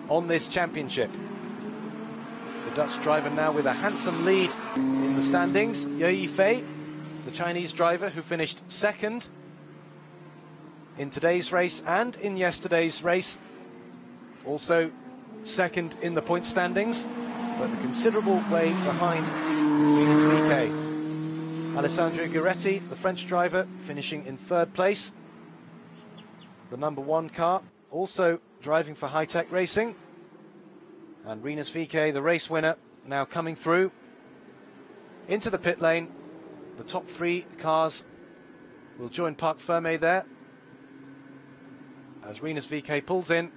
on this championship. The Dutch driver now with a handsome lead in the standings. Ye Yifei, the Chinese driver who finished 2nd in today's race and in yesterday's race, also 2nd in the point standings, but a considerable way behind Rinus VeeKay. Alessandro Guiretti, the French driver, finishing in 3rd place. The number 1 car, also driving for High Tech Racing. And Rinus VeeKay, the race winner, now coming through into the pit lane. The top 3 cars will join Parc Fermé there as Rinus VeeKay pulls in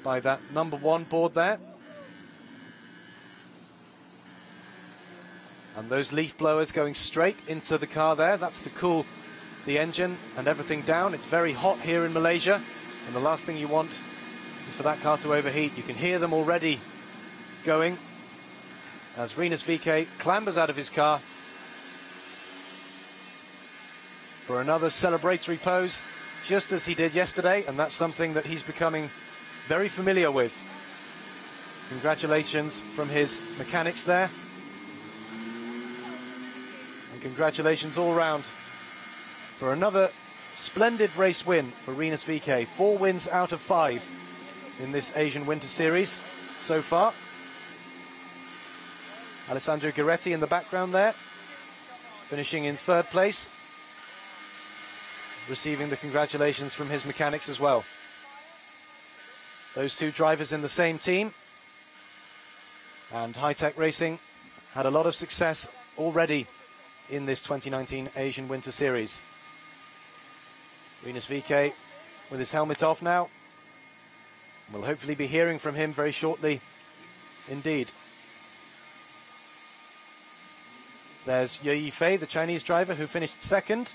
by that number 1 board there. And those leaf blowers going straight into the car there. That's to cool the engine and everything down. It's very hot here in Malaysia, and the last thing you want is for that car to overheat. You can hear them already going as Rinus VeeKay clambers out of his car for another celebratory pose, just as he did yesterday, and that's something that he's becoming very familiar with. Congratulations from his mechanics there. And congratulations all round for another splendid race win for Rinus VeeKay. 4 wins out of 5 in this Asian Winter Series so far. Alessandro Guiretti in the background there, finishing in 3rd place, receiving the congratulations from his mechanics as well. Those 2 drivers in the same team, and High Tech Racing had a lot of success already in this 2019 Asian Winter Series. Rinus VeeKay with his helmet off now. We'll hopefully be hearing from him very shortly indeed. There's Ye Yifei, the Chinese driver, who finished 2nd.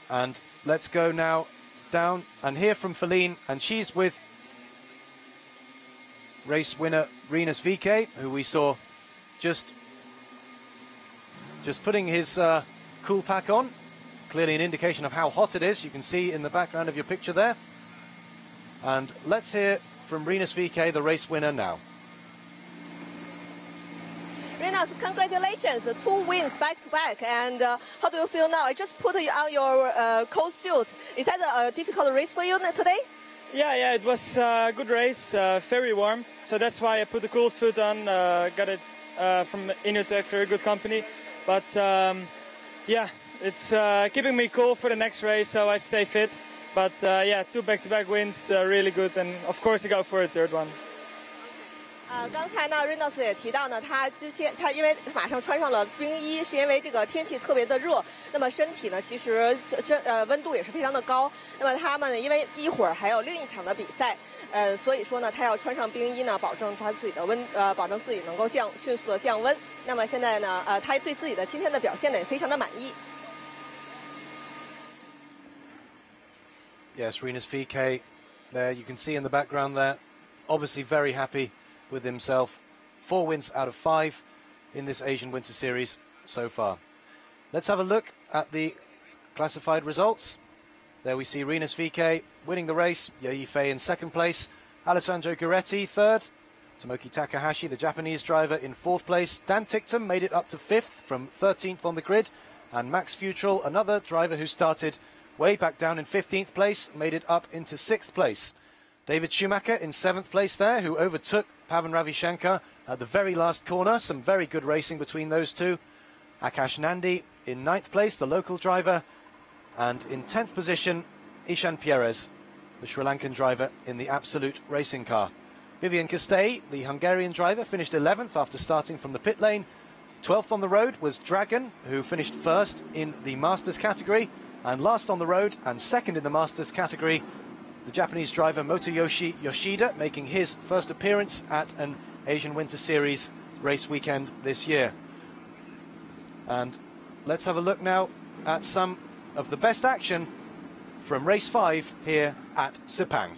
And let's go now down and hear from Feline, and she's with race winner Rinus VeeKay, who we saw just putting his cool pack on. Clearly an indication of how hot it is. You can see in the background of your picture there. And let's hear from Rinus VeeKay, the race winner, now. Rinus, congratulations, 2 wins back-to-back. And how do you feel now? I just put on your cold suit. Is that a difficult race for you today? Yeah, it was a good race, very warm. So that's why I put the cool suit on, got it from Inutech, very good company. But yeah, it's keeping me cool for the next race, so I stay fit. But yeah, 2 back-to-back wins, really good. And of course, I go for a 3rd one. 刚才呢 ，Rinus 也提到呢，他因为马上穿上了冰衣，是因为这个天气特别的热，那么身体呢其实温度也是非常的高。那么他们因为一会儿还有另一场的比赛，所以说呢，他要穿上冰衣呢，保证他自己的保证自己能够迅速的降温。那么现在呢，他对自己的今天的表现呢也非常的满意。Yes, Rinus VeeKay, there you can see in the background there, obviously very happy with himself. 4 wins out of 5 in this Asian Winter Series so far. Let's have a look at the classified results. There we see Rinus VeeKay winning the race, Ye Yifei in 2nd place, Alessandro Guiretti 3rd, Tomoki Takahashi, the Japanese driver, in 4th place. Dan Ticktum made it up to 5th from 13th on the grid, and Max Futrell, another driver who started way back down in 15th place, made it up into 6th place. David Schumacher in 7th place there, who overtook Pavan Ravishankar at the very last corner. Some very good racing between those two. Akash Nandi in 9th place, the local driver. And in 10th position, Ishan Perez, the Sri Lankan driver in the Absolute racing car. Vivian Kostay, the Hungarian driver, finished 11th after starting from the pit lane. 12th on the road was Dragon, who finished 1st in the Masters category. And last on the road and 2nd in the Masters category the Japanese driver Motoyoshi Yoshida making his first appearance at an Asian Winter Series race weekend this year. And let's have a look now at some of the best action from race 5 here at Sepang.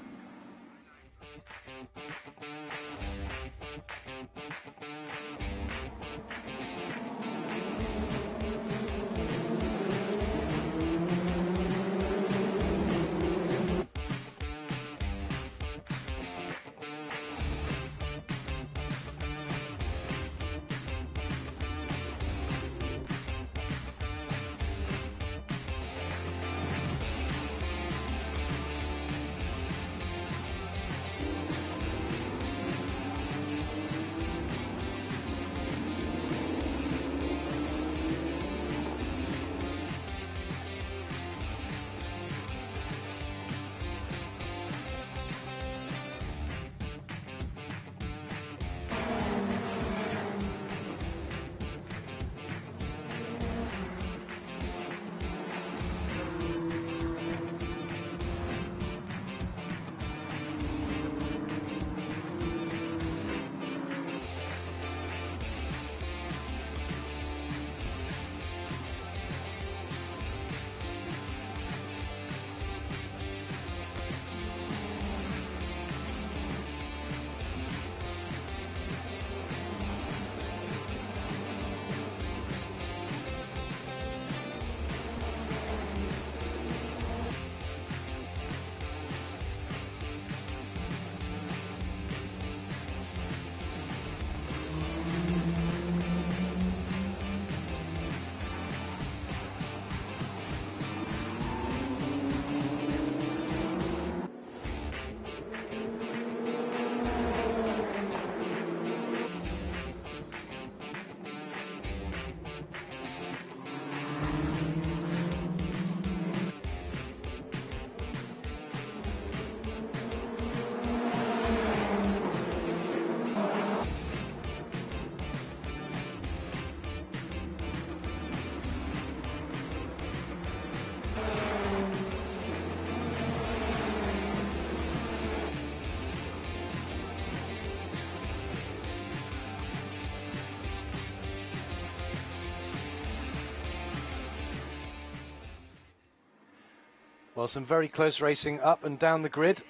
Well, some very close racing up and down the grid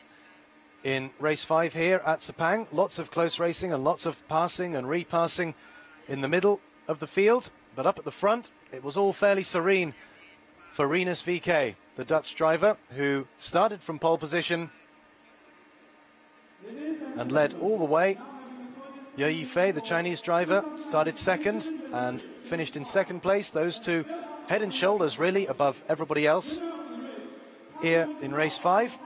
in race 5 here at Sepang. Lots of close racing and lots of passing and repassing in the middle of the field. But up at the front, it was all fairly serene for Rinus VK, the Dutch driver, who started from pole position and led all the way. Ye Yifei, the Chinese driver, started second and finished in second place. Those two head and shoulders really above everybody else here in race 5.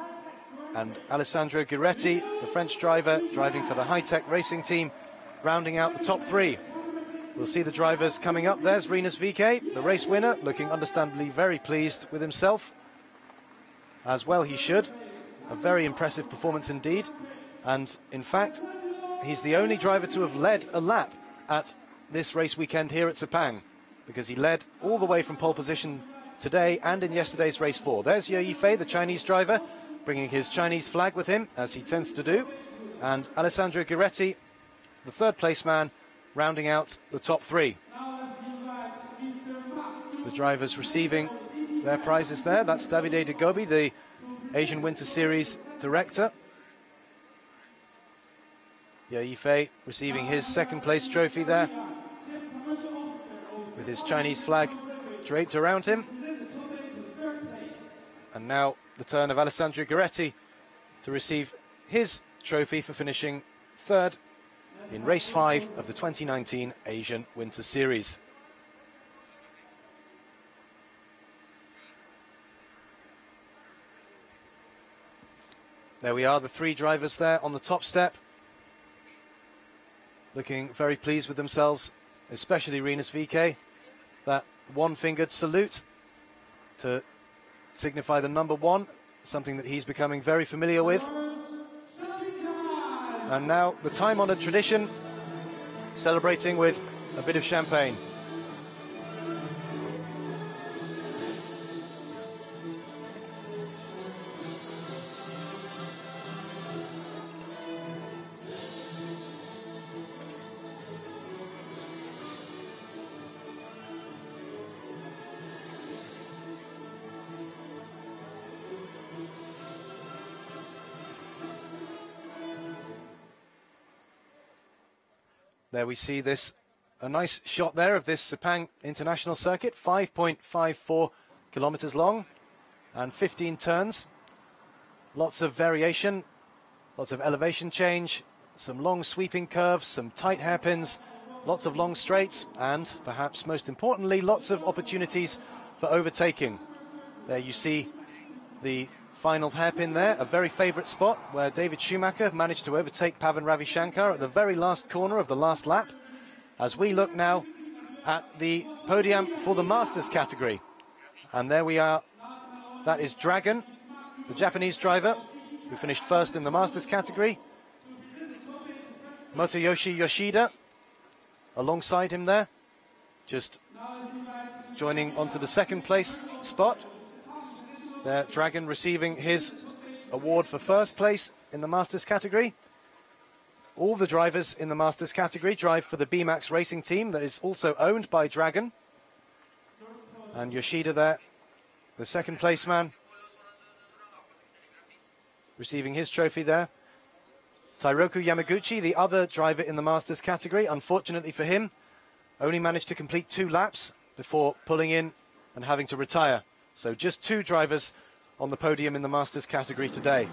And Alessandro Guiretti, the French driver, driving for the high-tech racing team, rounding out the top 3. We'll see the drivers coming up. There's Rinus VK, the race winner, looking understandably very pleased with himself. As well he should. A very impressive performance indeed. And in fact, he's the only driver to have led a lap at this race weekend here at Sepang, because he led all the way from pole position today and in yesterday's race 4. There's Ye Yifei, the Chinese driver, bringing his Chinese flag with him, as he tends to do. And Alessandro Guiretti, the third place man, rounding out the top 3. The drivers receiving their prizes there. That's Davide De Gobi, the Asian Winter Series director. Ye Yifei receiving his second place trophy there, with his Chinese flag draped around him. And now the turn of Alessandro Guiretti to receive his trophy for finishing third in race 5 of the 2019 Asian Winter Series. There we are, the 3 drivers there on the top step, looking very pleased with themselves, especially Rinus VK. That one-fingered salute to signify the number 1, something that he's becoming very familiar with. And now the time-honoured tradition, celebrating with a bit of champagne. There we see this, a nice shot there of this Sepang International Circuit, 5.54 kilometers long and 15 turns. Lots of variation, lots of elevation change, some long sweeping curves, some tight hairpins, lots of long straights, and perhaps most importantly, lots of opportunities for overtaking. There you see the final hairpin there, a very favourite spot where David Schumacher managed to overtake Pavan Ravishankar at the very last corner of the last lap. As we look now at the podium for the Masters category. And there we are, that is Dragon, the Japanese driver, who finished first in the Masters category. Motoyoshi Yoshida alongside him there, just joining onto the second place spot. There, Dragon receiving his award for first place in the Masters category. All the drivers in the Masters category drive for the BMAX racing team that is also owned by Dragon. And Yoshida there, the second place man, receiving his trophy there. Tairoku Yamaguchi, the other driver in the Masters category, unfortunately for him, only managed to complete 2 laps before pulling in and having to retire. So just 2 drivers on the podium in the Masters category today.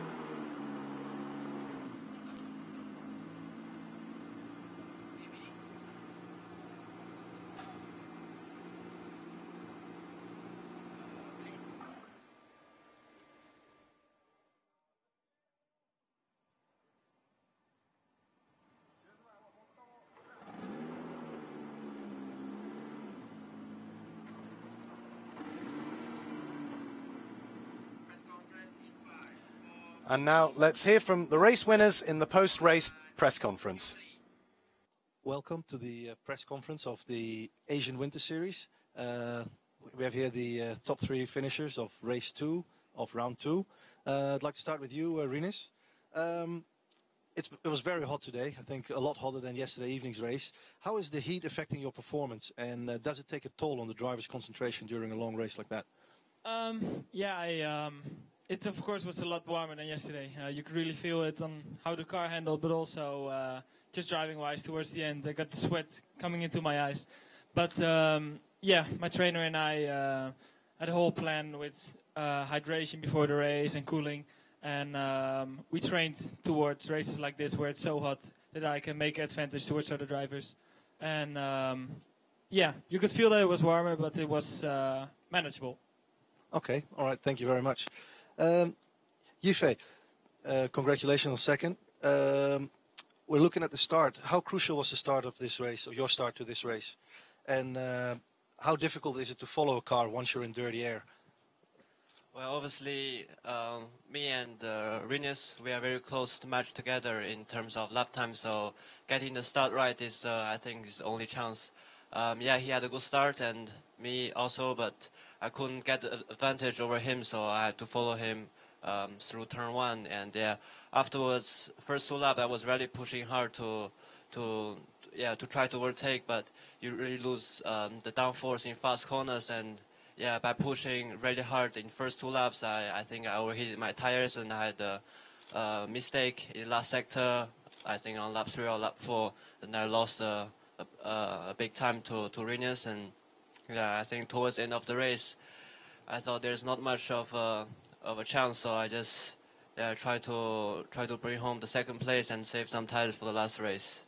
And now let's hear from the race winners in the post-race press conference. Welcome to the press conference of the Asian Winter Series. We have here the top 3 finishers of race 2, of round 2. I'd like to start with you, Rinus. It was very hot today, I think a lot hotter than yesterday evening's race. How is the heat affecting your performance, and does it take a toll on the driver's concentration during a long race like that? It of course was a lot warmer than yesterday. You could really feel it on how the car handled, but also just driving wise towards the end. I got the sweat coming into my eyes. But my trainer and I had a whole plan with hydration before the race and cooling. And we trained towards races like this where it's so hot that I can make advantage towards other drivers. And you could feel that it was warmer, but it was manageable. Okay, all right, thank you very much. Yifei, congratulations on second. We're looking at the start. How crucial was the start of this race, or your start to this race? And how difficult is it to follow a car once you're in dirty air? Well, obviously, me and Rinus, we are very close to match together in terms of lap time, so getting the start right is, I think, is the only chance. He had a good start, and me also, but I couldn't get the advantage over him, so I had to follow him through turn 1. And afterwards, first 2 laps, I was really pushing hard to try to overtake, but you really lose the downforce in fast corners. And by pushing really hard in first 2 laps, I think I overheated my tires, and I had a mistake in last sector, I think on lap 3 or lap 4, and I lost a big time to Rinus. And I think towards the end of the race, I thought there's not much of a chance, so I just try to bring home the second place and save some tires for the last race.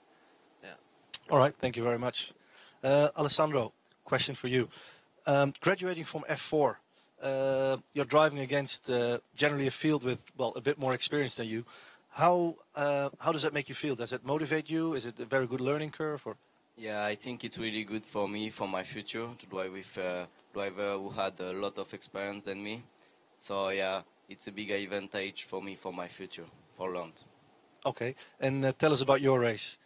All right, thank you very much. Alessandro, question for you. Graduating from F4, you're driving against generally a field with, well, a bit more experience than you. How does that make you feel? Does it motivate you? Is it a very good learning curve? Or? Yeah, I think it's really good for me, for my future, to drive with a driver who had a lot of experience than me. So yeah, it's a big advantage for me, for my future, for long. Okay, and tell us about your race.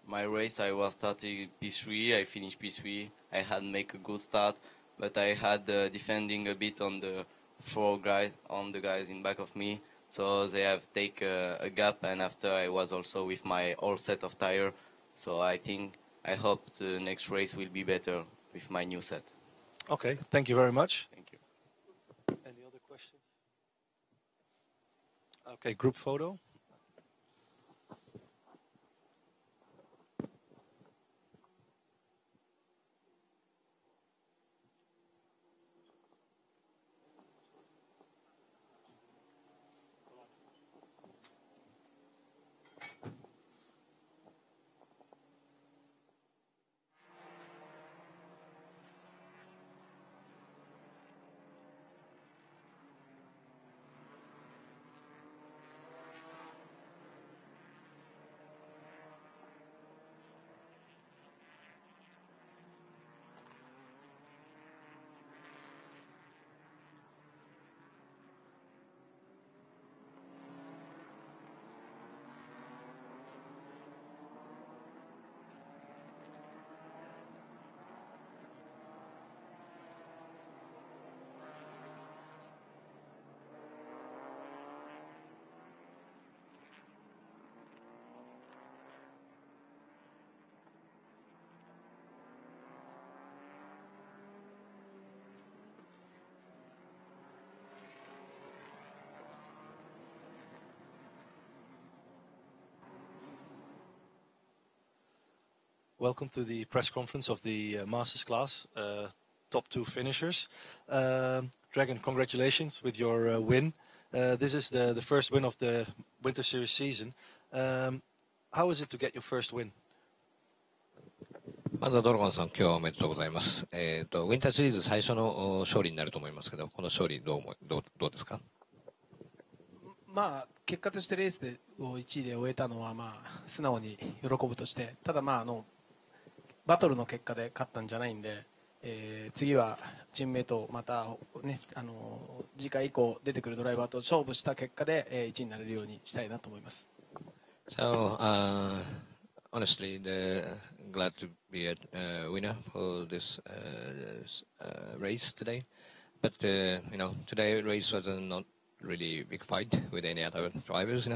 My race, I was starting P3, I finished P3. I had make a good start, but I had defending a bit on the 4 guys, on the guys in back of me. So they have take a gap, and after I was also with my whole set of tire. So I hope the next race will be better with my new set. Okay, thank you very much. Thank you. Any other questions? Okay, group photo. welcome to the press conference of the Masters class, top 2 finishers. Dragon, congratulations with your win. This is the first win of the Winter Series season. How is it to get your first win? まずはドラゴンさん、今日はおめでとうございます。ウィンターシリーズ最初の勝利になると思いますけど、この勝利どうですか？まあ、結果としてレースを1位で終えたのは、まあ、素直に喜ぶとして、ただ、まあ、バトルの結果で勝ったんじゃないんで、次はチームメイトまた、ね、次回以降出てくるドライバーと勝負した結果で、1位になれるようにしたいなと思います。So, honestly, glad to be a winner for this race today. But today race was not really big fight with any other drivers,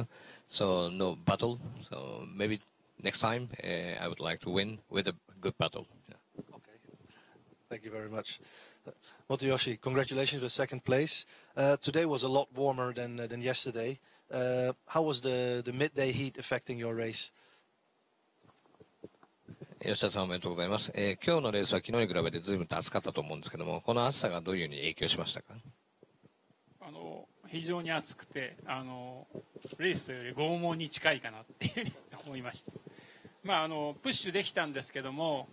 so no battle. So maybe next time I would like to win with a good battle. Yeah. Okay, thank you very much. Motoyoshi, congratulations with second place. Today was a lot warmer than yesterday. How was the midday heat affecting your race? 吉田さんおめでとうございます。今日のレースは昨日に比べて随分と暑かったと思うんですけども、この暑さがどういうふうに影響しましたか？非常に暑くてレースというより拷問に近いかなっていうふうに思いました。まあプッシュできたんですけども、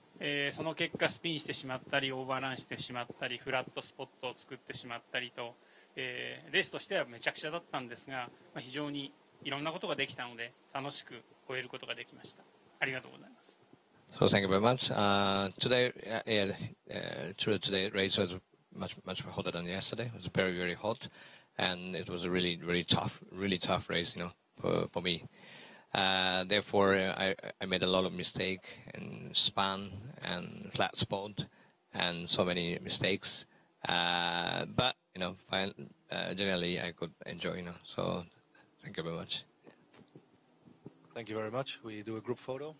その結果スピンしてしまったりオーバーランしてしまったりフラットスポットを作ってしまったりと、レースとしてはめちゃくちゃだったんですが、非常にいろんなことができたので楽しく終えることができました。ありがとうございます。So thank you very much. Today, today race was much hotter than yesterday. It was very, very hot, and it was a really tough race, for me. Therefore, I made a lot of mistake and span and flat spot, and so many mistakes. But generally I could enjoy, So thank you very much. Thank you very much. We do a group photo.